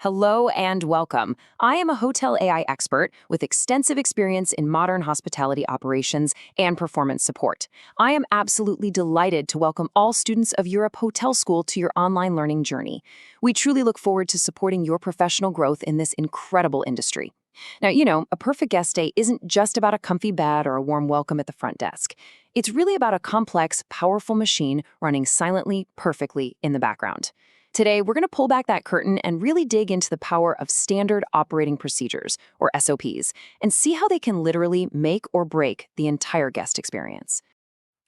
Hello and welcome. I am a hotel AI expert with extensive experience in modern hospitality operations and performance support. I am absolutely delighted to welcome all students of Europe Hotel School to your online learning journey. We truly look forward to supporting your professional growth in this incredible industry. Now, a perfect guest stay isn't just about a comfy bed or a warm welcome at the front desk. It's really about a complex, powerful machine running silently, perfectly in the background. Today, we're going to pull back that curtain and really dig into the power of standard operating procedures, or SOPs, and see how they can literally make or break the entire guest experience.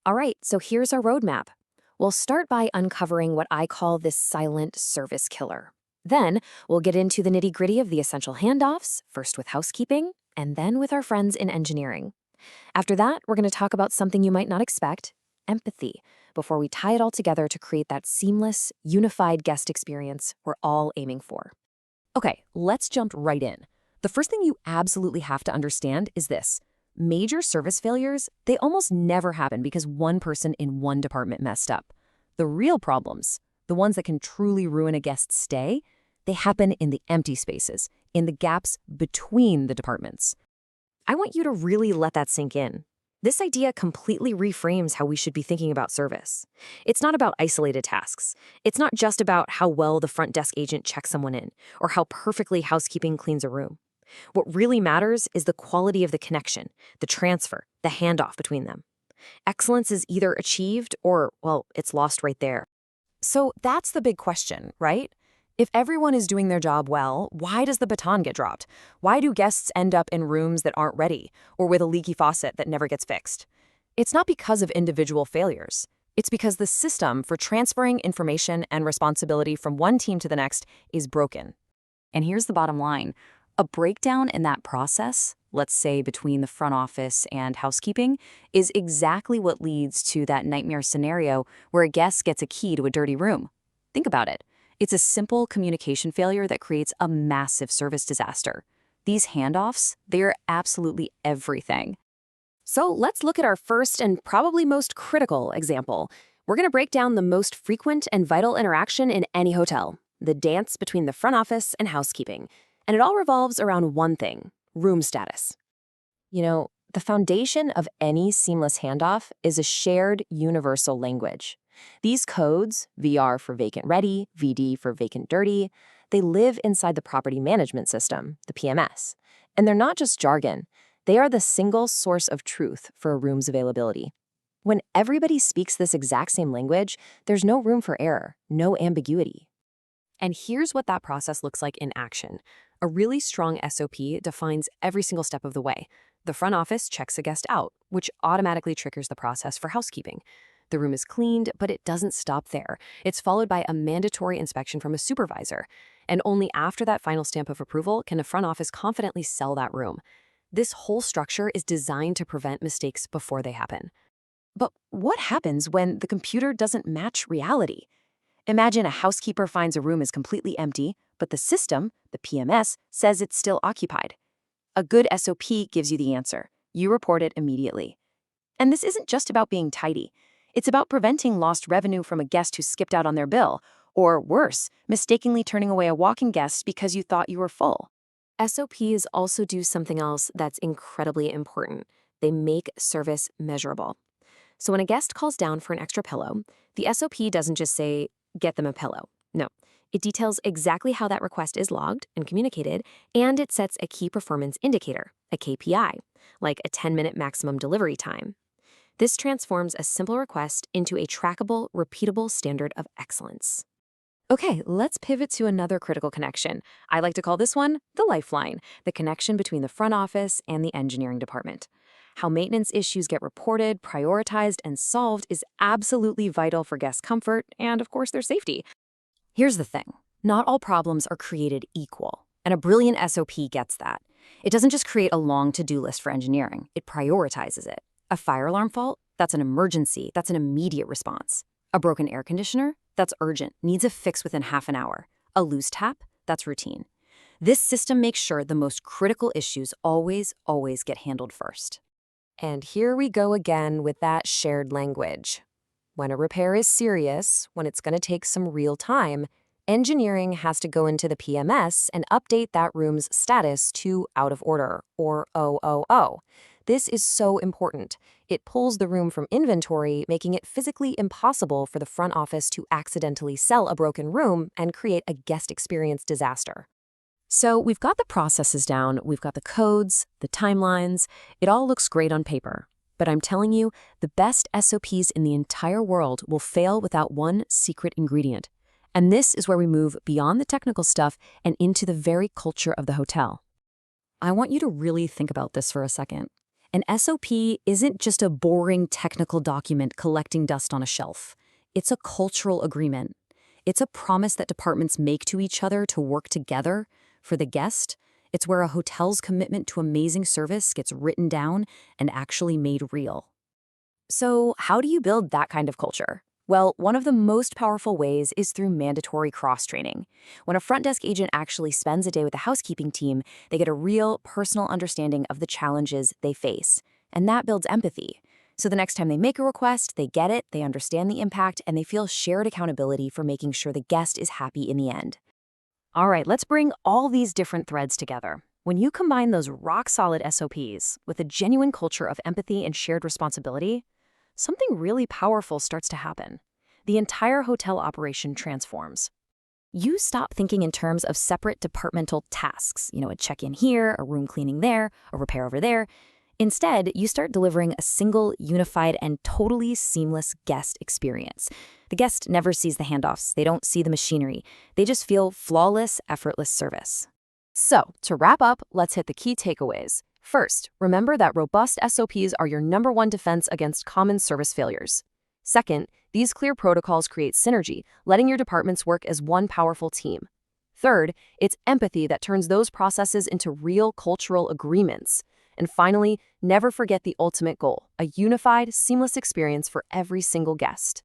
All right, so here's our roadmap. We'll start by uncovering what I call this silent service killer. Then, we'll get into the nitty-gritty of the essential handoffs, first with housekeeping, and then with our friends in engineering. After that, we're going to talk about something you might not expect, empathy, before we tie it all together to create that seamless, unified guest experience we're all aiming for. Okay, let's jump right in. The first thing you absolutely have to understand is this. Major service failures, they almost never happen because one person in one department messed up. The real problems, the ones that can truly ruin a guest's stay, they happen in the empty spaces, in the gaps between the departments. I want you to really let that sink in. This idea completely reframes how we should be thinking about service. It's not about isolated tasks. It's not just about how well the front desk agent checks someone in, or how perfectly housekeeping cleans a room. What really matters is the quality of the connection, the transfer, the handoff between them. Excellence is either achieved or, well, it's lost right there. So that's the big question, right? If everyone is doing their job well, why does the baton get dropped? Why do guests end up in rooms that aren't ready, or with a leaky faucet that never gets fixed? It's not because of individual failures. It's because the system for transferring information and responsibility from one team to the next is broken. And here's the bottom line. A breakdown in that process, let's say between the front office and housekeeping, is exactly what leads to that nightmare scenario where a guest gets a key to a dirty room. Think about it. It's a simple communication failure that creates a massive service disaster. These handoffs, they're absolutely everything. So let's look at our first and probably most critical example. We're going to break down the most frequent and vital interaction in any hotel, the dance between the front office and housekeeping. And it all revolves around one thing: room status. The foundation of any seamless handoff is a shared universal language. These codes, VR for vacant ready, VD for vacant dirty, they live inside the property management system, the PMS. And they're not just jargon. They are the single source of truth for a room's availability. When everybody speaks this exact same language, there's no room for error, no ambiguity. And here's what that process looks like in action. A really strong SOP defines every single step of the way. The front office checks a guest out, which automatically triggers the process for housekeeping. The room is cleaned, but it doesn't stop there. It's followed by a mandatory inspection from a supervisor. And only after that final stamp of approval can the front office confidently sell that room. This whole structure is designed to prevent mistakes before they happen. But what happens when the computer doesn't match reality? Imagine a housekeeper finds a room is completely empty, but the system, the PMS, says it's still occupied. A good SOP gives you the answer. You report it immediately. And this isn't just about being tidy. It's about preventing lost revenue from a guest who skipped out on their bill, or worse, mistakenly turning away a walk-in guest because you thought you were full. SOPs also do something else that's incredibly important. They make service measurable. So when a guest calls down for an extra pillow, the SOP doesn't just say, "Get them a pillow." No, it details exactly how that request is logged and communicated, and it sets a key performance indicator, a KPI, like a 10-minute maximum delivery time. This transforms a simple request into a trackable, repeatable standard of excellence. Okay, let's pivot to another critical connection. I like to call this one the lifeline, the connection between the front office and the engineering department. How maintenance issues get reported, prioritized, and solved is absolutely vital for guest comfort and, of course, their safety. Here's the thing. Not all problems are created equal, and a brilliant SOP gets that. It doesn't just create a long to-do list for engineering. It prioritizes it. A fire alarm fault? That's an emergency. That's an immediate response. A broken air conditioner? That's urgent, needs a fix within half an hour. A loose tap? That's routine. This system makes sure the most critical issues always get handled first. And here we go again with that shared language. When a repair is serious, when it's going to take some real time, Engineering has to go into the PMS and update that room's status to out of order, or OOO. This is so important. It pulls the room from inventory, making it physically impossible for the front office to accidentally sell a broken room and create a guest experience disaster. So we've got the processes down, we've got the codes, the timelines. It all looks great on paper. But I'm telling you, the best SOPs in the entire world will fail without one secret ingredient. And this is where we move beyond the technical stuff and into the very culture of the hotel. I want you to really think about this for a second. An SOP isn't just a boring technical document collecting dust on a shelf. It's a cultural agreement. It's a promise that departments make to each other to work together. For the guest, it's where a hotel's commitment to amazing service gets written down and actually made real. So, how do you build that kind of culture? Well, one of the most powerful ways is through mandatory cross-training. When a front desk agent actually spends a day with the housekeeping team, they get a real, personal understanding of the challenges they face. And that builds empathy. So the next time they make a request, they get it, they understand the impact, and they feel shared accountability for making sure the guest is happy in the end. All right, let's bring all these different threads together. When you combine those rock-solid SOPs with a genuine culture of empathy and shared responsibility, something really powerful starts to happen. The entire hotel operation transforms. You stop thinking in terms of separate departmental tasks, a check-in here, a room cleaning there, a repair over there. Instead, you start delivering a single, unified, and totally seamless guest experience. The guest never sees the handoffs. They don't see the machinery. They just feel flawless, effortless service. So, to wrap up, let's hit the key takeaways. First, remember that robust SOPs are your #1 defense against common service failures. Second, these clear protocols create synergy, letting your departments work as one powerful team. Third, it's empathy that turns those processes into real cultural agreements. And finally, never forget the ultimate goal, a unified, seamless experience for every single guest.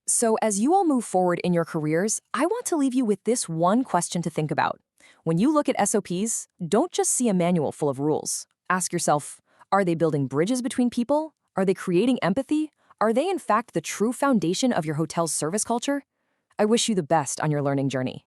So as you all move forward in your careers, I want to leave you with this one question to think about. When you look at SOPs, don't just see a manual full of rules. Ask yourself, are they building bridges between people? Are they creating empathy? Are they in fact the true foundation of your hotel's service culture? I wish you the best on your learning journey.